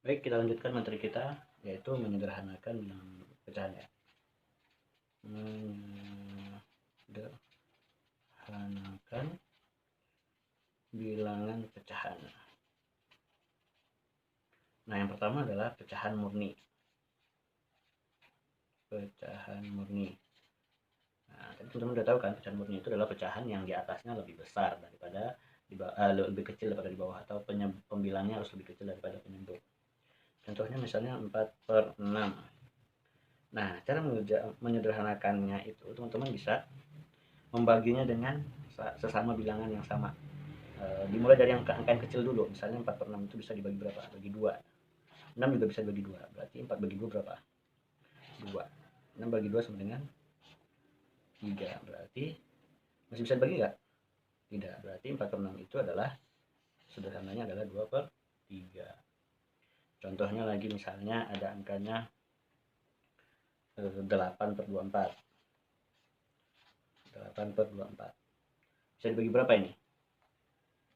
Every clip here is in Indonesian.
Baik, kita lanjutkan materi kita, yaitu menyederhanakan bilangan pecahan ya. Menyederhanakan bilangan pecahan. Nah, yang pertama adalah pecahan murni. Pecahan murni. Nah, teman-teman udah tahu kan, pecahan murni itu adalah pecahan yang di atasnya lebih besar daripada lebih kecil daripada di bawah, atau pembilangnya harus lebih kecil daripada penyebut. Contohnya misalnya 4/6. Nah, cara menyederhanakannya itu teman-teman bisa membaginya dengan sesama bilangan yang sama. Dimulai dari angka yang kecil dulu. Misalnya 4/6 itu bisa dibagi berapa? Bagi 2. 6 juga bisa dibagi 2. Berarti 4 bagi 2 berapa? 2. 6 bagi 2 sama dengan 3. Berarti masih bisa dibagi nggak? Tidak. Berarti 4/6 itu adalah sederhananya adalah 2/3. Contohnya lagi misalnya ada angkanya 8/24. 8/24. Bisa dibagi berapa ini?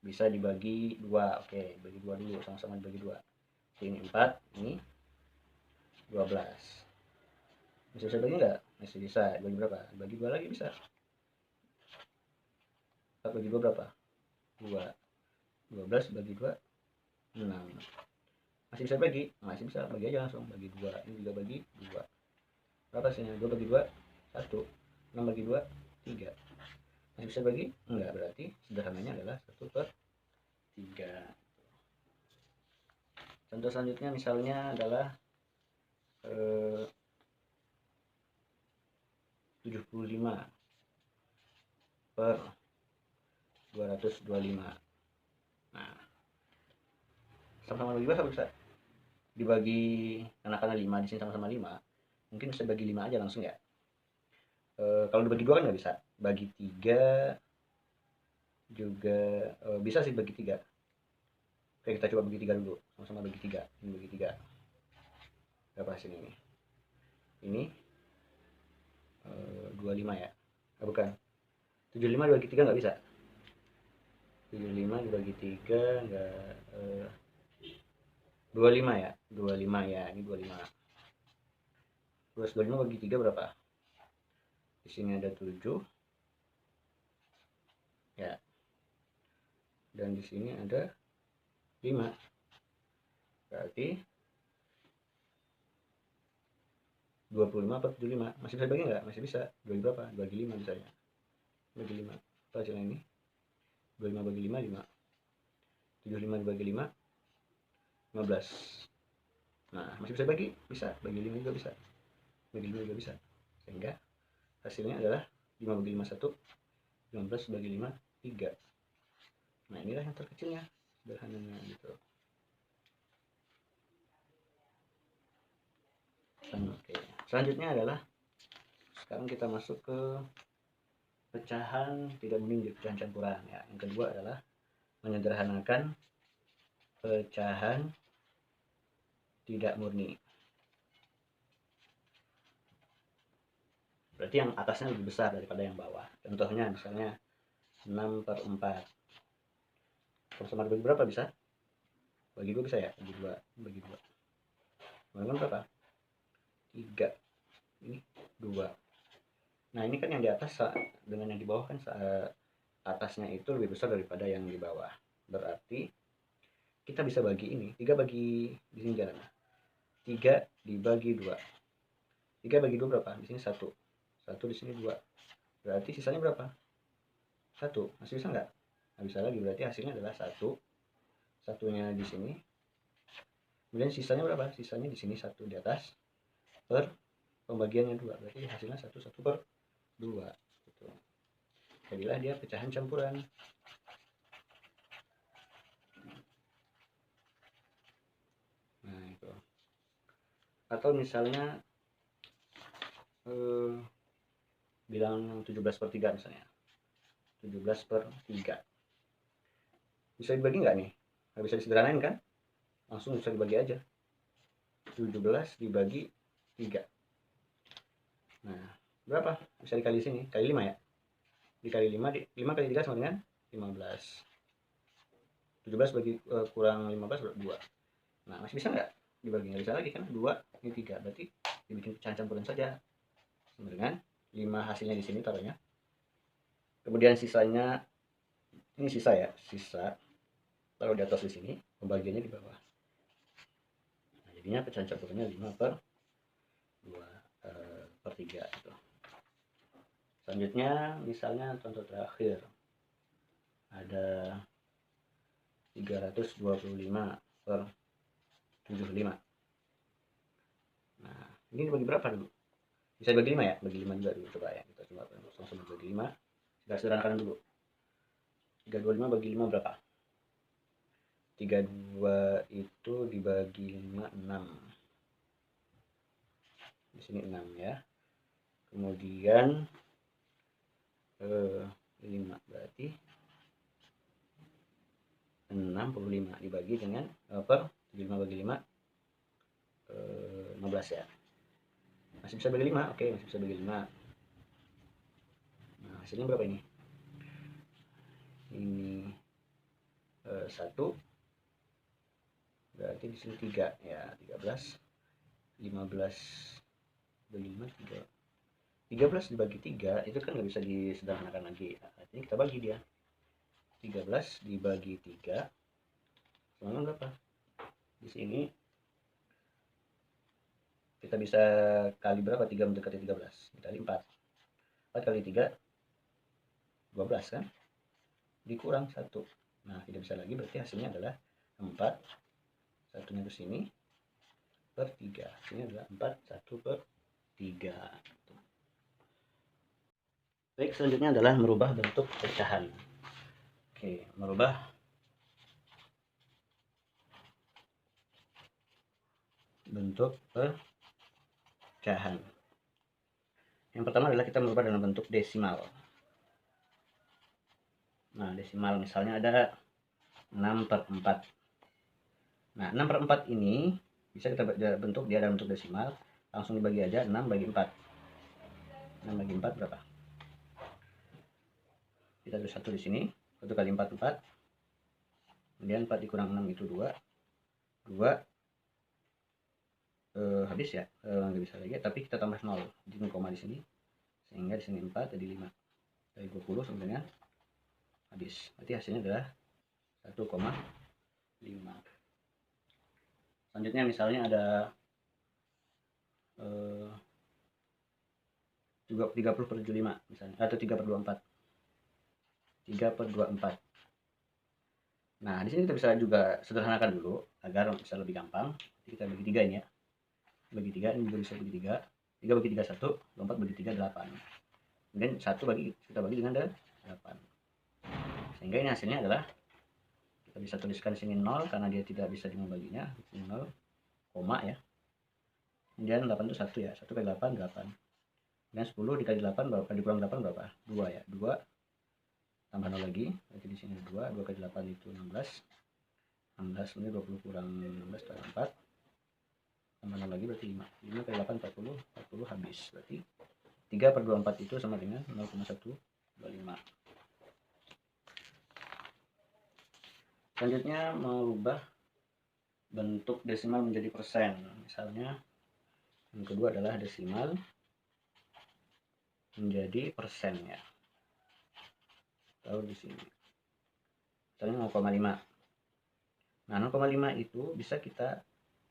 Bisa dibagi 2. Oke, bagi 2 dulu, sama-sama dibagi 2. Ini 4, ini 12. Masih bisa bagi nggak? Masih bisa. Bagi berapa? Bagi 2 lagi bisa. 4 bagi 2 berapa? 2. 12 bagi 2, 6. Masih bisa bagi? Masih bisa. Bagi aja langsung. Bagi 2. Ini juga bagi 2. Berapa hasilnya? 2 bagi 2, 1. 6 bagi 2, 3. Masih bisa bagi? Enggak. Berarti sederhananya adalah 1/3. Contoh selanjutnya misalnya adalah 75/225. Nah, sama-sama bagi berapa bisa? Dibagi, karena 5 di sini sama-sama 5, mungkin bisa bagi 5 aja langsung ya. Kalau dibagi 2 kan nggak bisa. Bagi 3 juga bisa sih, bagi 3. Oke, kita coba bagi 3 dulu. Sama-sama bagi 3. Ini bagi 3. Berapa hasilnya ini? Ini 25 ya. Bukan. 75 dibagi 3 nggak bisa. 75 dibagi 3 enggak 25 ya. 25 ya, ini 25. Terus 25 bagi 3 berapa? Di sini ada 7. Ya. Dan di sini ada 5. Berarti 25/75. Masih bisa bagi nggak? Masih bisa. Bagi berapa? Bagi 5 misalnya. Bagi 5. Apa hasilnya ini? 25 bagi 5, 5. 75 dibagi 5, 15. Nah, masih bisa bagi? Bisa. Bagi 5 juga bisa. Bagi 5 juga bisa. Sehingga hasilnya adalah 5 bagi 5, 1. 15 bagi 5, 3. Nah, inilah yang terkecilnya. Sederhananya gitu. Oke. Selanjutnya adalah sekarang kita masuk ke pecahan tidak murni, pecahan campuran ya. Yang kedua adalah menyederhanakan pecahan tidak murni. Berarti yang atasnya lebih besar daripada yang bawah. Contohnya misalnya 6/4. Kalau sama bagi berapa bisa? Bagi 2 bisa ya? Bagi 2. Bagi 2. Bagi berapa? 3. Ini 2. Nah, ini kan yang di atas dengan yang di bawah kan atasnya itu lebih besar daripada yang di bawah. Berarti kita bisa bagi ini. 3 bagi di sini jalan. 3 dibagi 2. 3 bagi 2 berapa? Di sini 1. 1 di sini 2. Berarti sisanya berapa? 1. Masih bisa nggak? Nggak bisa lagi. Berarti hasilnya adalah 1. Satunya di sini. Kemudian sisanya berapa? Sisanya di sini 1 di atas per pembagiannya 2. Berarti hasilnya 1/2. Gitu. Jadilah dia pecahan campuran. Nah, itu. Atau misalnya bilang 17/3 misalnya. 17/3. Bisa dibagi nggak nih? Nggak bisa disederhanain kan? Langsung bisa dibagi aja. 17 dibagi 3. Nah, berapa? Bisa dikali sini. Kali 5 ya. Dikali 5, 5 kali 3 sama dengan 15. 17 bagi kurang 15 2. Nah, masih bisa nggak? dibagi, nggak bisa lagi kan, 2 ini 3, berarti dibikin pecahan campuran saja sama dengan 5 hasilnya di sini taruhnya. Kemudian sisanya ini sisa ya, sisa taruh di atas di sini, pembagiannya di bawah. Nah, jadinya pecahan campurannya 5/2/3 gitu. Selanjutnya misalnya contoh terakhir ada 325/75. Nah, ini dibagi berapa dulu? Bisa dibagi 5 ya? Bagi 5 juga dulu, coba ya. Kita coba langsung bagi 5. Kita sederhanakan dulu. 325 bagi 5 berapa? 32 itu dibagi 5, 6. Di sini 6 ya. Kemudian 5 berarti 65 dibagi dengan per 75 bagi 5 15 ya. Masih bisa bagi 5, oke, masih bisa bagi 5. Nah, hasilnya berapa ini? Ini 1, berarti di sini 3 ya, 13. 15 bagi 5, 3. 13 dibagi 3 itu kan nggak bisa disederhanakan lagi. Nah, artinya kita bagi dia. 13 dibagi 3 sama berapa? Di sini kita bisa kali berapa? 3 mendekati 13. Dikali 4. 4 kali 3 12 kan? Dikurang 1. Nah, tidak bisa lagi, berarti hasilnya adalah 4. Satunya ke sini per 3. Hasilnya adalah 4, 1/3. Baik, selanjutnya adalah merubah bentuk pecahan. Oke, merubah bentuk pecahan. Yang pertama adalah kita merubah dalam bentuk desimal. Nah, desimal misalnya ada 6/4. Nah, 6/4 ini bisa kita bentuk dia dalam bentuk desimal. Langsung dibagi aja, 6 bagi 4. 6 bagi 4 berapa? Kita tulis 1 di sini. 1 kali 4, 4. Kemudian 4 dikurang 6 itu 2. 2 habis ya, nggak bisa lagi, tapi kita tambah 0 di koma di sini, sehingga di sini 4 jadi 5 dari 20 sebenarnya habis, berarti hasilnya adalah 1,5. Selanjutnya misalnya ada juga 30/75 misalnya, atau 3/24. 3/24. Nah, di sini kita bisa juga sederhanakan dulu agar bisa lebih gampang. Jadi kita bagi 3 ini ya, bagi 3, ini juga bisa bagi 3. 3 bagi 3 1, 24 bagi 3 8. Kemudian 1 kita bagi dengan 8. Sehingga ini hasilnya adalah, kita bisa tuliskan di sini 0 karena dia tidak bisa membaginya. Di sini 0, koma ya. Kemudian 8 itu 1 ya. 1 kali 8 8. Kemudian 10 dikali 8 berapa? Dikurang 8 berapa? 2 ya. 2 tambah 0 lagi. Berarti di sini 2. 2 kali 8 itu 16. 16 ini 20 kurang 16 tambah 4. Tambah 0 lagi berarti 5. 5 kali 8 40. 40 habis. Berarti 3/24 itu sama dengan 0,125. Selanjutnya merubah bentuk desimal menjadi persen. Misalnya yang kedua adalah desimal menjadi persen ya. Taruh di sini. Misalnya 0,5. Nah, 0,5 itu bisa kita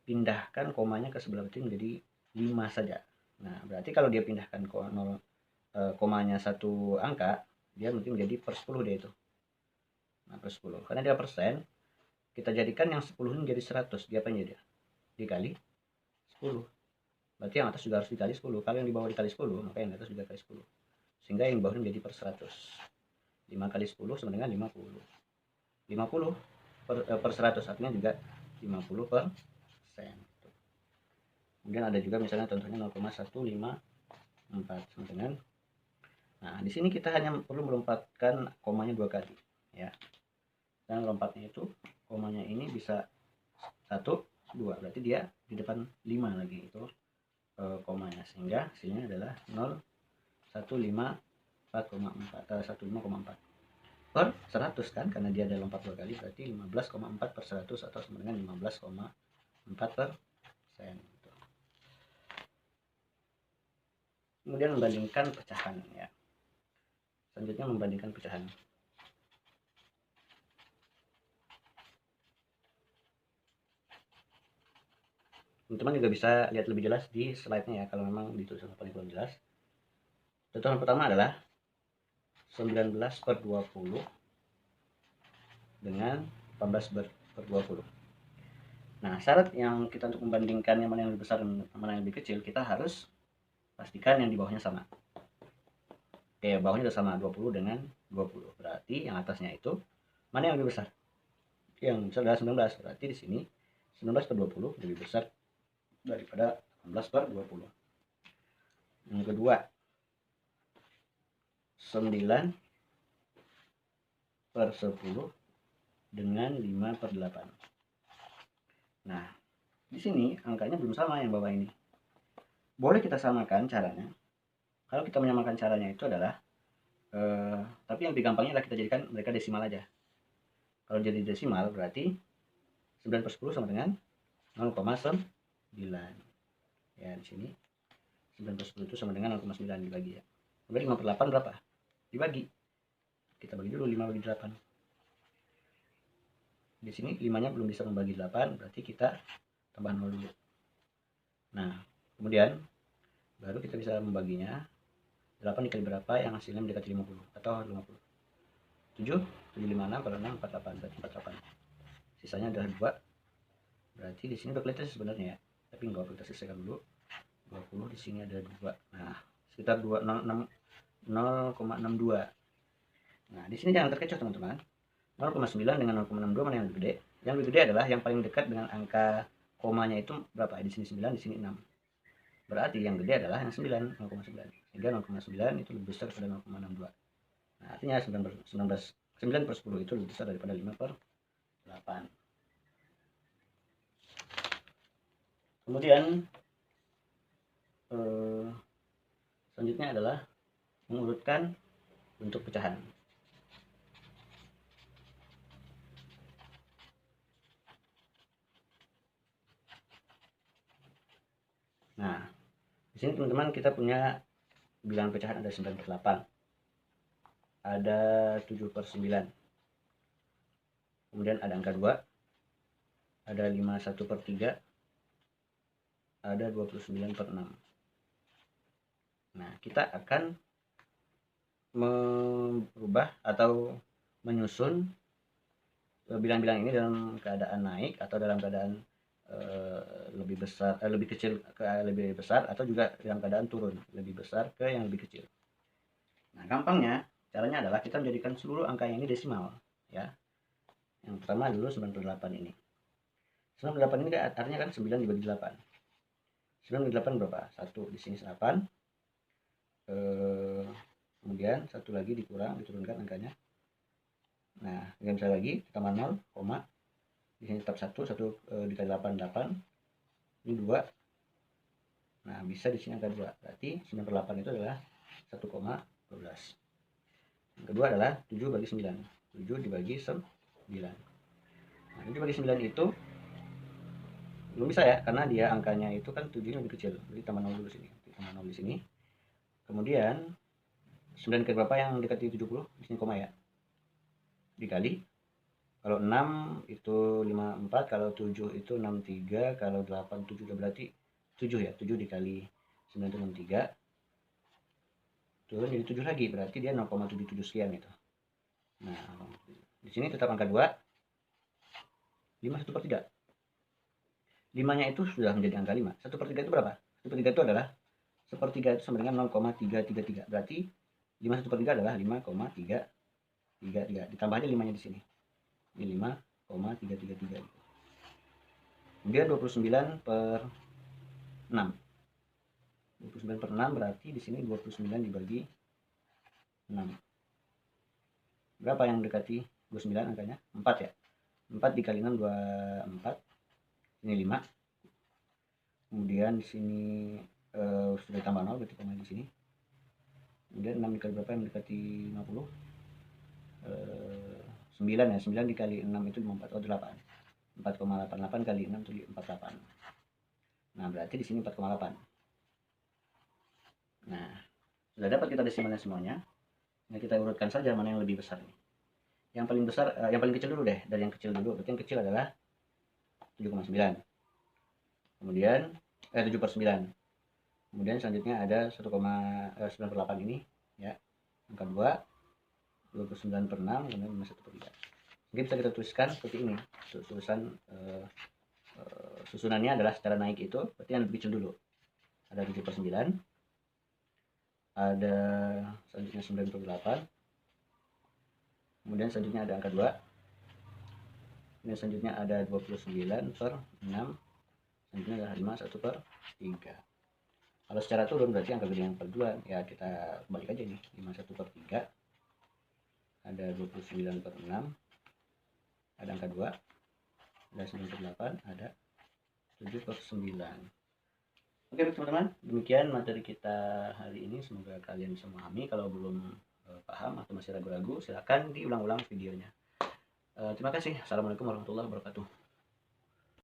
pindahkan komanya ke sebelah kiri menjadi 5 saja. Nah, berarti kalau dia pindahkan komanya satu angka, dia nanti menjadi per 10 dia itu. Nah, per 10. Karena dia persen, kita jadikan yang 10 ini menjadi 100. Dia apa dia? Dikali 10. Berarti yang atas juga harus dikali 10. Kalau yang di bawah dikali 10, maka yang atas juga dikali 10. Sehingga yang bawah menjadi per 100. 5 kali 10 sama dengan 50. 50 per 100 artinya juga 50%. Kemudian ada juga misalnya contohnya 0,154 sama dengan, nah di sini kita hanya perlu melompatkan komanya 2 kali ya. Dan lompatnya itu komanya ini bisa 1 2, berarti dia di depan 5 lagi itu komanya, sehingga hasilnya adalah 15,4 per 100 kan, karena dia ada lompat 2 kali, berarti 15,4 per 100 atau sama dengan 15,4 Kemudian membandingkan pecahan ya. Selanjutnya membandingkan pecahan. Teman-teman juga bisa lihat lebih jelas di slide-nya ya, kalau memang ditulis paling kurang jelas. Contoh pertama adalah 19/20 dengan 18/20. Nah, syarat yang kita untuk membandingkan yang mana yang lebih besar dan mana yang lebih kecil, kita harus pastikan yang di bawahnya sama. Oke, bawahnya sudah sama, 20 dengan 20. Berarti yang atasnya itu mana yang lebih besar? Yang besar adalah 19. Berarti di sini 19/20 lebih besar daripada 18/20. Yang kedua, 9/10 dengan 5/8. Nah, di sini angkanya belum sama yang bawah ini. Boleh kita samakan caranya. Kalau kita menyamakan caranya itu adalah tapi yang lebih gampangnya adalah kita jadikan mereka desimal aja. Kalau jadi desimal berarti 9/10 sama dengan 0,9. Ya, di sini 9/10 itu sama dengan 0,9 dibagi ya. Kemudian 5/8 berapa? Dibagi. Kita bagi dulu 5 bagi 8. Di sini 5-nya belum bisa membagi 8, berarti kita tambah 0 dulu. Nah, kemudian baru kita bisa membaginya. 8 dikali berapa yang hasilnya mendekati 50 atau 50. 7, 7, 5, 6, kalau 6, 48, berarti 48. Sisanya adalah 2. Berarti di sini udah kelihatan sebenarnya ya. Tapi enggak, kita selesaikan dulu. 20 di sini ada 2. Nah, sekitar 0,62. Nah, di sini jangan terkecoh teman-teman. 0,9 dengan 0,62 mana yang lebih gede? Yang lebih gede adalah yang paling dekat dengan angka komanya itu berapa? Di sini 9, di sini 6. Berarti yang gede adalah yang 9, 0,9. Sehingga 0,9 itu lebih besar daripada 0,62. Nah, artinya 9/10 itu lebih besar daripada 5/8. Kemudian selanjutnya adalah mengurutkan bentuk pecahan. Nah, di sini teman-teman kita punya bilangan pecahan ada 9/8, ada 7/9, kemudian ada angka 2, ada 51/3, ada 29/6. Nah, kita akan merubah atau menyusun bilang-bilang ini dalam keadaan naik atau dalam keadaan lebih besar, lebih kecil ke lebih besar, atau juga dalam keadaan turun lebih besar ke yang lebih kecil. Nah, gampangnya caranya adalah kita menjadikan seluruh angka ini desimal ya. Yang pertama dulu 98 ini. 98 ini artinya kan 9 dibagi 8. 9 dibagi 8 berapa? 1, di sini 8. Kemudian satu lagi diturunkan angkanya. Nah, dengan saya lagi tambah 0, di sini tetap 1 dikali 8, 8. Ini 2. Nah, bisa di sini angka 2. Berarti 9/8 itu adalah 1,12. Yang kedua adalah 7 bagi 9. 7 dibagi 9. Nah, 7 bagi 9 itu belum bisa ya, karena dia angkanya itu kan 7-nya lebih kecil. Jadi tambah 0 dulu sini. Tambah 0 di sini. Kemudian 9 kali berapa yang dekati 70? Di sini koma ya. Dikali, kalau 6 itu 54, kalau 7 itu 63, kalau 8 7 udah berarti 7 ya. 7 dikali 9 itu 63. Turun jadi 7 lagi, berarti dia 0,77 sekian itu. Nah, di sini tetap angka 2. 5 1/3. 5-nya itu sudah menjadi angka 5. 1/3 itu berapa? 1/3 itu adalah 1/3 itu sama dengan 0,333. Berarti 5 1/3 adalah 5,333. Ditambah aja 5-nya di sini. Ini 5,333. Kemudian 29/6. 29/6 berarti di sini 29 dibagi 6. Berapa yang mendekati 29 angkanya? 4 ya. 4 dikali 6 24. Ini 5. Kemudian di sini sudah tambah 0 berarti koma di sini. Kemudian 6 dikali berapa yang mendekati 50? 9 ya. 9 dikali 6 itu 54, 8. 4,88 kali 6 itu 48. Nah, berarti di sini 4,8. Nah, sudah dapat kita desimalnya semuanya. Nah, kita urutkan saja mana yang lebih besar nih. Yang paling besar, yang paling kecil dulu deh. Dari yang kecil dulu. Berarti yang kecil adalah 7,9. Kemudian 7/9. Kemudian selanjutnya ada 1,98 ini ya. Angka 2, 29/6, kemudian minus 1/3. Mungkin bisa kita tuliskan seperti ini. Susunannya adalah secara naik itu, berarti yang lebih kecil dulu. Ada 7/9. Ada selanjutnya 9/8. Kemudian selanjutnya ada angka 2. Kemudian selanjutnya ada 29/6. Selanjutnya ada 51/3. Kalau secara turun berarti angka gede yang kedua ya, kita balik aja nih. 51/3, ada 29/6, ada angka 2, ada 9/8, ada 7/9. Oke teman-teman, demikian materi kita hari ini. Semoga kalian bisa memahami. Kalau belum paham atau masih ragu-ragu, silakan diulang-ulang videonya. Terima kasih. Assalamualaikum warahmatullahi wabarakatuh.